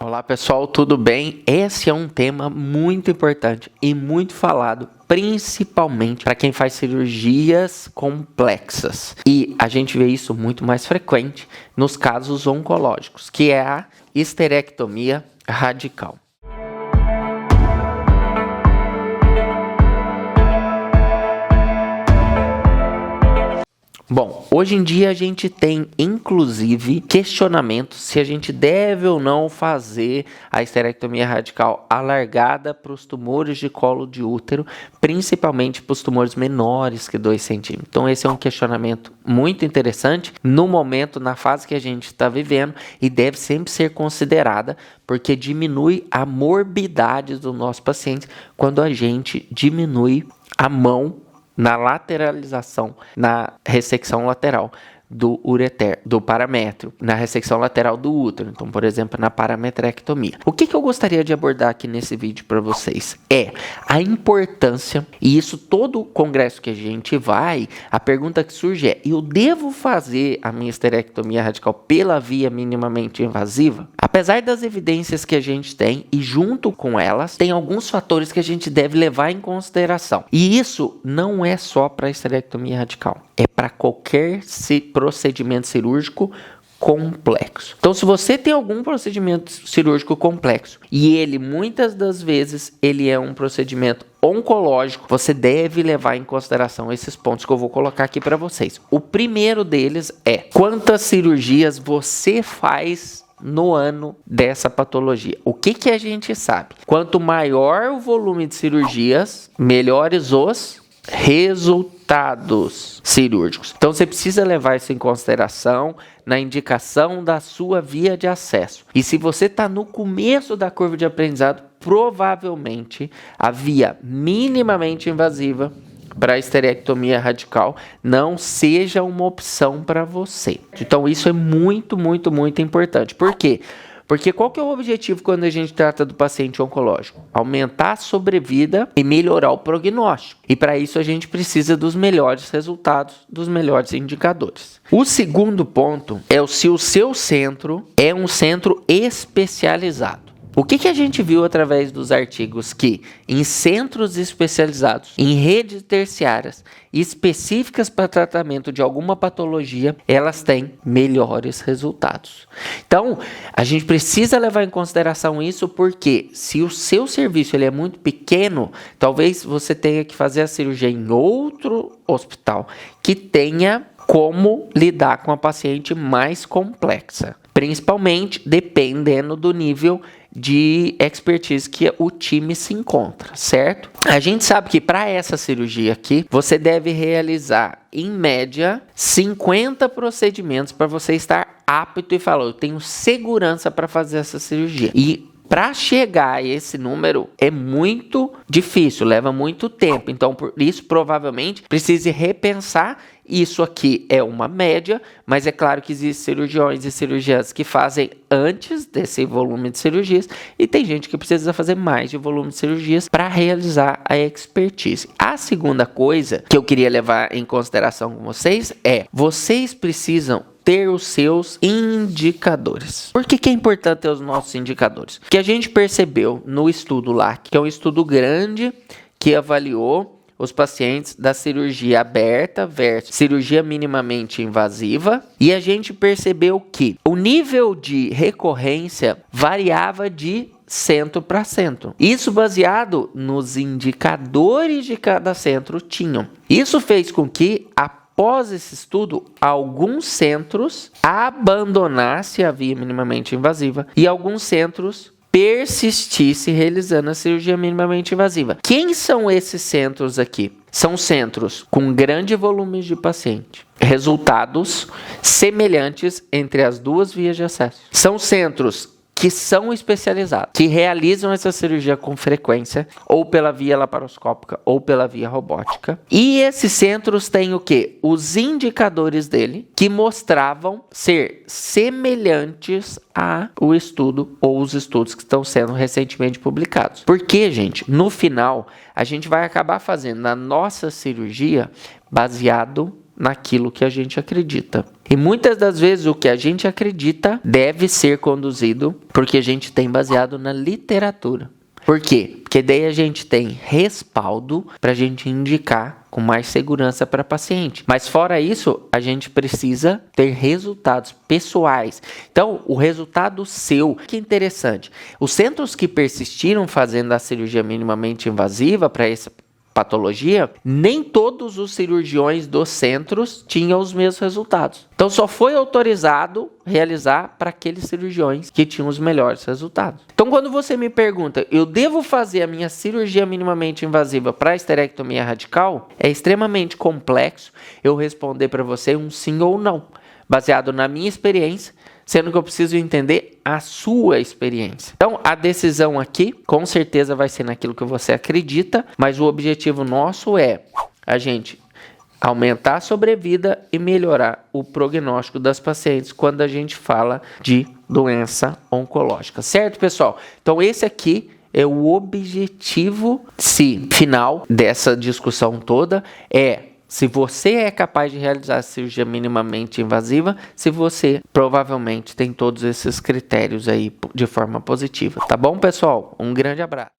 Olá pessoal, tudo bem? Esse é um tema muito importante e muito falado, principalmente para quem faz cirurgias complexas. E a gente vê isso muito mais frequente nos casos oncológicos, que é a esterectomia radical. Bom, hoje em dia a gente tem, inclusive, questionamentos se a gente deve ou não fazer a esterectomia radical alargada para os tumores de colo de útero, principalmente para os tumores menores que 2 centímetros. Então esse é um questionamento muito interessante no momento, na fase que a gente está vivendo, e deve sempre ser considerada, porque diminui a morbidade do nosso paciente quando a gente diminui a mão na lateralização, na ressecção lateral do ureter, do paramétrio, na ressecção lateral do útero. Então, por exemplo, na parametrectomia. O que eu gostaria de abordar aqui nesse vídeo para vocês é a importância, e isso todo congresso que a gente vai, a pergunta que surge é: eu devo fazer a minha esterectomia radical pela via minimamente invasiva? Apesar das evidências que a gente tem, e junto com elas, tem alguns fatores que a gente deve levar em consideração. E isso não é só para a esterectomia radical, é para qualquer procedimento cirúrgico complexo. Então, se você tem algum procedimento cirúrgico complexo e ele, muitas das vezes, ele é um procedimento oncológico, você deve levar em consideração esses pontos que eu vou colocar aqui para vocês. O primeiro deles é: quantas cirurgias você faz no ano dessa patologia? O que a gente sabe? Quanto maior o volume de cirurgias, melhores os resultados cirúrgicos. Então você precisa levar isso em consideração na indicação da sua via de acesso. E se você está no começo da curva de aprendizado, provavelmente a via minimamente invasiva para a esterectomia radical não seja uma opção para você. Então isso é muito importante. Por quê? Porque qual que é o objetivo quando a gente trata do paciente oncológico? Aumentar a sobrevida e melhorar o prognóstico. E para isso a gente precisa dos melhores resultados, dos melhores indicadores. O segundo ponto é se o seu centro é um centro especializado. O que a gente viu através dos artigos? Que em centros especializados, em redes terciárias específicas para tratamento de alguma patologia, elas têm melhores resultados. Então, a gente precisa levar em consideração isso, porque se o seu serviço ele é muito pequeno, talvez você tenha que fazer a cirurgia em outro hospital que tenha como lidar com a paciente mais complexa, principalmente dependendo do nível de expertise que o time se encontra, certo? A gente sabe que para essa cirurgia aqui, você deve realizar, em média, 50 procedimentos para você estar apto e falar: eu tenho segurança para fazer essa cirurgia. E para chegar a esse número é muito difícil, leva muito tempo. Então, por isso, provavelmente, precise repensar. Isso aqui é uma média, mas é claro que existem cirurgiões e cirurgiãs que fazem antes desse volume de cirurgias, e tem gente que precisa fazer mais de volume de cirurgias para realizar a expertise. A segunda coisa que eu queria levar em consideração com vocês é: vocês precisam ter os seus indicadores. Por que é importante ter os nossos indicadores? Que a gente percebeu no estudo lá, que é um estudo grande que avaliou os pacientes da cirurgia aberta versus cirurgia minimamente invasiva, e a gente percebeu que o nível de recorrência variava de centro para centro. Isso baseado nos indicadores de cada centro tinham. Isso fez com que, após esse estudo, alguns centros abandonassem a via minimamente invasiva e alguns centros persistisse realizando a cirurgia minimamente invasiva. Quem são esses centros aqui? São centros com grande volume de paciente, resultados semelhantes entre as duas vias de acesso. São centros que são especializados, que realizam essa cirurgia com frequência, ou pela via laparoscópica, ou pela via robótica. E esses centros têm o quê? Os indicadores dele, que mostravam ser semelhantes ao estudo, ou os estudos que estão sendo recentemente publicados. Porque, gente, no final, a gente vai acabar fazendo a nossa cirurgia baseado naquilo que a gente acredita. E muitas das vezes o que a gente acredita deve ser conduzido porque a gente tem baseado na literatura. Por quê? Porque daí a gente tem respaldo para a gente indicar com mais segurança para paciente. Mas fora isso, a gente precisa ter resultados pessoais. Então, o resultado seu, que interessante. Os centros que persistiram fazendo a cirurgia minimamente invasiva para essa patologia, nem todos os cirurgiões dos centros tinham os mesmos resultados. Então só foi autorizado realizar para aqueles cirurgiões que tinham os melhores resultados. Então quando você me pergunta, eu devo fazer a minha cirurgia minimamente invasiva para esterectomia radical? É extremamente complexo eu responder para você um sim ou não, baseado na minha experiência, sendo que eu preciso entender a sua experiência. Então, a decisão aqui, com certeza, vai ser naquilo que você acredita, mas o objetivo nosso é a gente aumentar a sobrevida e melhorar o prognóstico das pacientes quando a gente fala de doença oncológica. Certo, pessoal? Então, esse aqui é o objetivo final dessa discussão toda, se você é capaz de realizar a cirurgia minimamente invasiva, se você provavelmente tem todos esses critérios aí de forma positiva. Tá bom, pessoal? Um grande abraço.